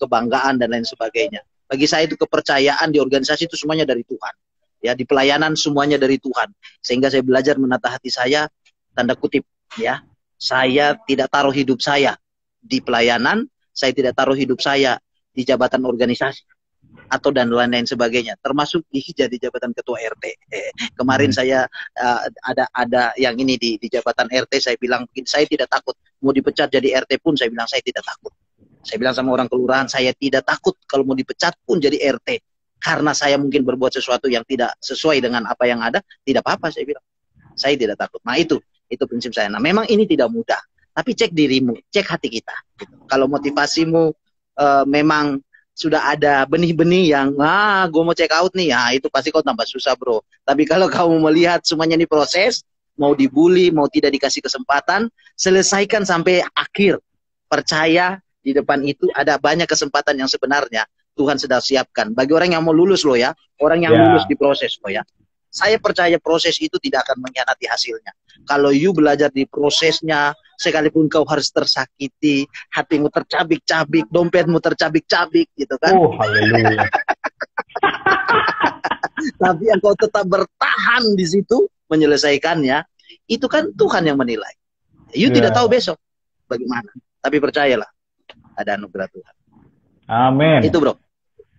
dan lain sebagainya. Bagi saya itu kepercayaan di organisasi itu semuanya dari Tuhan. Ya, di pelayanan semuanya dari Tuhan. Sehingga saya belajar menata hati saya, tanda kutip, ya. Saya tidak taruh hidup saya di pelayanan, saya tidak taruh hidup saya di jabatan organisasi atau dan lain-lain sebagainya, termasuk jadi jabatan ketua RT. Kemarin saya ada yang ini di jabatan RT, saya bilang saya tidak takut mau dipecat jadi RT pun, saya bilang saya tidak takut. Saya bilang sama orang kelurahan, saya tidak takut kalau mau dipecat pun jadi RT, karena saya mungkin berbuat sesuatu yang tidak sesuai dengan apa yang ada, tidak apa-apa, saya bilang saya tidak takut. Nah, itu prinsip saya. Nah, memang ini tidak mudah, tapi cek dirimu, cek hati kita gitu. Kalau motivasimu memang sudah ada benih-benih yang gue mau check out nih, ya itu pasti kau tambah susah, bro. Tapi kalau kamu melihat semuanya ini proses, mau dibully, mau tidak dikasih kesempatan, selesaikan sampai akhir. Percaya di depan itu ada banyak kesempatan yang sebenarnya Tuhan sedang siapkan bagi orang yang mau lulus loh ya, orang yang lulus di proses loh ya. Saya percaya proses itu tidak akan mengkhianati hasilnya. Kalau you belajar di prosesnya, sekalipun kau harus tersakiti, hatimu tercabik-cabik, dompetmu tercabik-cabik, gitu kan? Oh, haleluya. Tapi yang kau tetap bertahan di situ, menyelesaikannya, itu kan Tuhan yang menilai. You tidak tahu besok bagaimana, tapi percayalah, ada anugerah Tuhan. Amin. Itu, bro.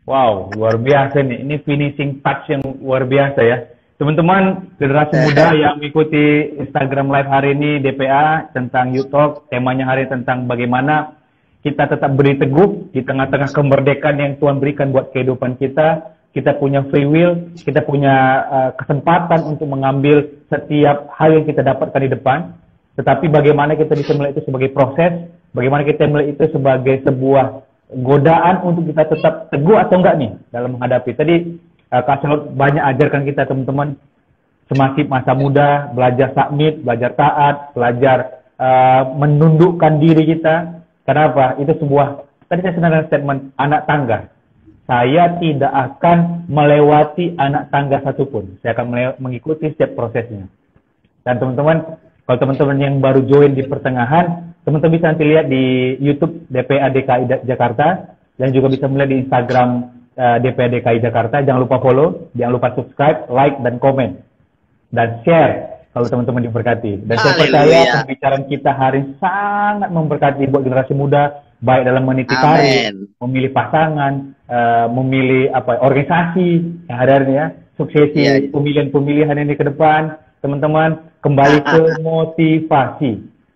Wow, luar biasa nih. Ini finishing touch yang luar biasa ya. Teman-teman generasi muda yang mengikuti Instagram Live hari ini DPA tentang Youth Talk, temanya hari tentang bagaimana kita tetap beri teguh di tengah-tengah kemerdekaan yang Tuhan berikan buat kehidupan kita. Kita punya free will, kita punya kesempatan untuk mengambil setiap hal yang kita dapatkan di depan. Tetapi bagaimana kita bisa melihat itu sebagai proses, bagaimana kita melihat itu sebagai sebuah godaan untuk kita tetap teguh atau enggak nih dalam menghadapi. Tadi Kak Charlotte banyak ajarkan kita teman-teman semakin masa muda, belajar submit, belajar taat, belajar menundukkan diri kita. Kenapa? Itu sebuah, tadi saya senang statement anak tangga. Saya tidak akan melewati anak tangga satupun. Saya akan mengikuti setiap prosesnya. Dan teman-teman, kalau teman-teman yang baru join di pertengahan, teman-teman bisa nanti lihat di YouTube DPA DKI Jakarta, dan juga bisa melihat di Instagram DPA DKI Jakarta. Jangan lupa follow, jangan lupa subscribe, like, dan komen. Dan share kalau teman-teman diberkati. Dan saya percaya pembicaraan kita hari ini sangat memberkati buat generasi muda, baik dalam meniti karir, memilih pasangan, memilih organisasi yang ada ini ya, suksesi pemilihan-pemilihan ini ke depan. Teman-teman, kembali ke motivasi.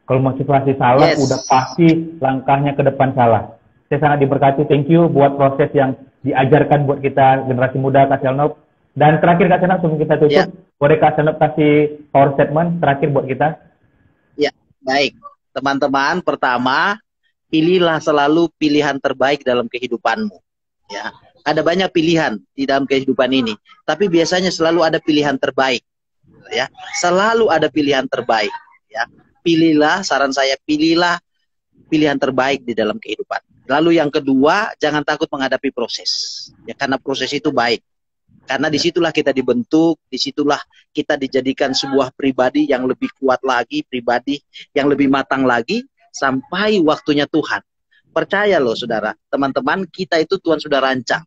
Kalau motivasi salah, udah pasti langkahnya ke depan salah. Saya sangat diberkati. Thank you buat proses yang diajarkan buat kita generasi muda, Kak Selnop. Dan terakhir Kak Selnop, sebelum kita tutup, boleh Kak Selnop kasih power statement terakhir buat kita? Ya, baik. Teman-teman, pertama, pilihlah selalu pilihan terbaik dalam kehidupanmu. Ya, ada banyak pilihan di dalam kehidupan ini, tapi biasanya selalu ada pilihan terbaik. Ya, selalu ada pilihan terbaik. Ya, pilihlah, saran saya pilihlah pilihan terbaik di dalam kehidupan. Lalu yang kedua, jangan takut menghadapi proses. Ya, karena proses itu baik. Karena disitulah kita dibentuk, disitulah kita dijadikan sebuah pribadi yang lebih kuat lagi, pribadi yang lebih matang lagi, sampai waktunya Tuhan. Percaya loh saudara, teman-teman, kita itu Tuhan sudah rancang.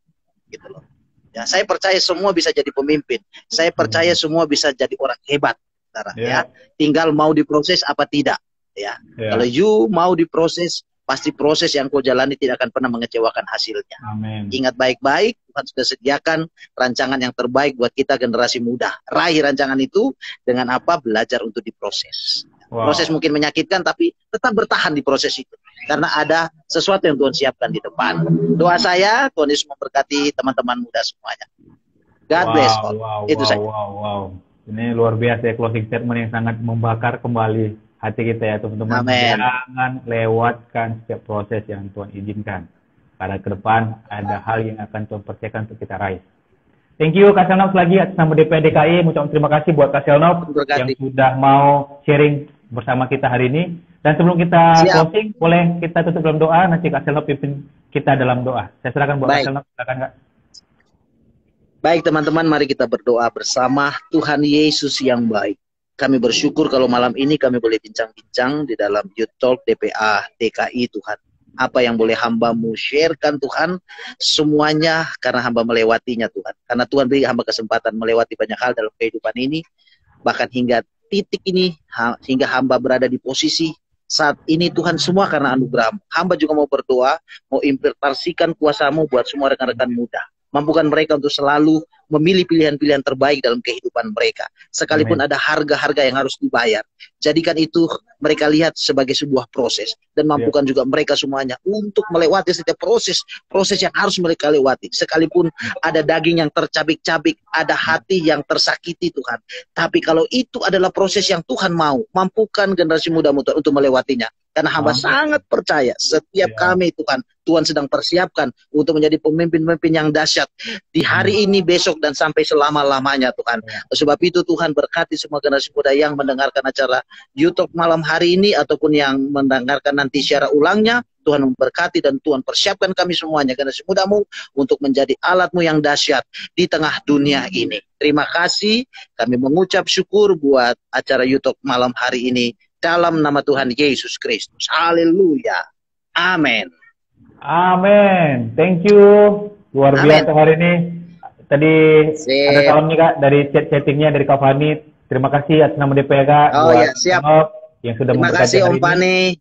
Gitu loh. Ya, saya percaya semua bisa jadi pemimpin. Saya percaya semua bisa jadi orang hebat. Saudara, ya. Tinggal mau diproses apa tidak. Ya. Kalau you mau diproses, pasti proses yang kau jalani tidak akan pernah mengecewakan hasilnya. Amin. Ingat baik-baik, Tuhan sudah sediakan rancangan yang terbaik buat kita generasi muda. Raih rancangan itu dengan apa? Belajar untuk diproses. Proses mungkin menyakitkan, tapi tetap bertahan di proses itu. Karena ada sesuatu yang Tuhan siapkan di depan. Doa saya, Tuhan Yesus memberkati teman-teman muda semuanya. God bless all. Itu saja. Ini luar biasa ya, closing statement yang sangat membakar kembali hati kita ya teman-teman. Jangan lewatkan setiap proses yang Tuhan izinkan. Karena ke depan ada hal yang akan Tuhan percayakan untuk kita raih. Thank you Kak Selnov lagi atas nama DPD DKI. Mengucapkan terima kasih buat Kak Selnov yang sudah mau sharing bersama kita hari ini. Dan sebelum kita closing, boleh kita tutup dalam doa. Nanti Kak Selnov pimpin kita dalam doa. Saya serahkan buat Kak Selnov. Silakan Kak. Baik teman-teman, mari kita berdoa bersama. Tuhan Yesus yang baik, kami bersyukur kalau malam ini kami boleh bincang-bincang di dalam Youth Talk DPA DKI Tuhan. Apa yang boleh hamba-Mu sharekan Tuhan, semuanya karena hamba melewatinya Tuhan. Karena Tuhan beri hamba kesempatan melewati banyak hal dalam kehidupan ini, bahkan hingga titik ini, hingga hamba berada di posisi saat ini Tuhan, semua karena anugerah-Mu. Hamba juga mau berdoa, mau impartasikan kuasa-Mu buat semua rekan-rekan muda. Mampukan mereka untuk selalu memilih pilihan-pilihan terbaik dalam kehidupan mereka. Sekalipun ada harga-harga yang harus dibayar. Jadikan itu mereka lihat sebagai sebuah proses. Dan mampukan juga mereka semuanya untuk melewati setiap proses yang harus mereka lewati. Sekalipun ada daging yang tercabik-cabik, ada hati yang tersakiti Tuhan. Tapi kalau itu adalah proses yang Tuhan mau, mampukan generasi muda untuk melewatinya. Karena hamba sangat percaya setiap kami Tuhan sedang persiapkan untuk menjadi pemimpin-pemimpin yang dahsyat di hari ini, besok, dan sampai selama-lamanya Tuhan. Sebab itu Tuhan berkati semua generasi muda yang mendengarkan acara YouTube malam hari ini ataupun yang mendengarkan nanti secara ulangnya. Tuhan memberkati dan Tuhan persiapkan kami semuanya, generasi muda-Mu, untuk menjadi alat-Mu yang dahsyat di tengah dunia ini. Terima kasih, kami mengucap syukur buat acara YouTube malam hari ini. Dalam nama Tuhan Yesus Kristus. Haleluya. Amin. Amin. Thank you. Luar biasa hari ini. Tadi ada salam nih Kak dari chat-chattingnya dari Kak Fani. Terima kasih atas nama DPK. Oh ya, siap. Yang sudah terima kasih Om Fani.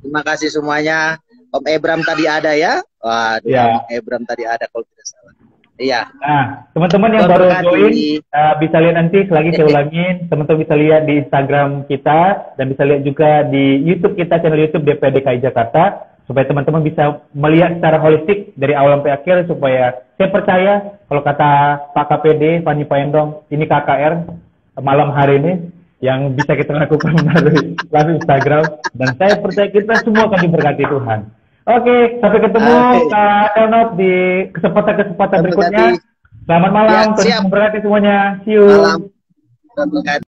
Terima kasih semuanya. Om Ebram tadi ada ya. Waduh, Om Ebram tadi ada kalau tidak salah. Iya. Nah, teman-teman yang baru join bisa lihat nanti selagi saya ulangin, teman-teman bisa lihat di Instagram kita dan bisa lihat juga di YouTube kita, channel YouTube DPD DKI Jakarta, supaya teman-teman bisa melihat secara holistik dari awal sampai akhir, supaya saya percaya kalau kata Pak KPD Fani Payendong, ini KKR malam hari ini yang bisa kita lakukan melalui Instagram, dan saya percaya kita semua akan diberkati Tuhan. Oke, sampai ketemu Kak Selnov di kesempatan-kesempatan berikutnya. Selamat malam, Tuhan memberkati semuanya. See you. Malam.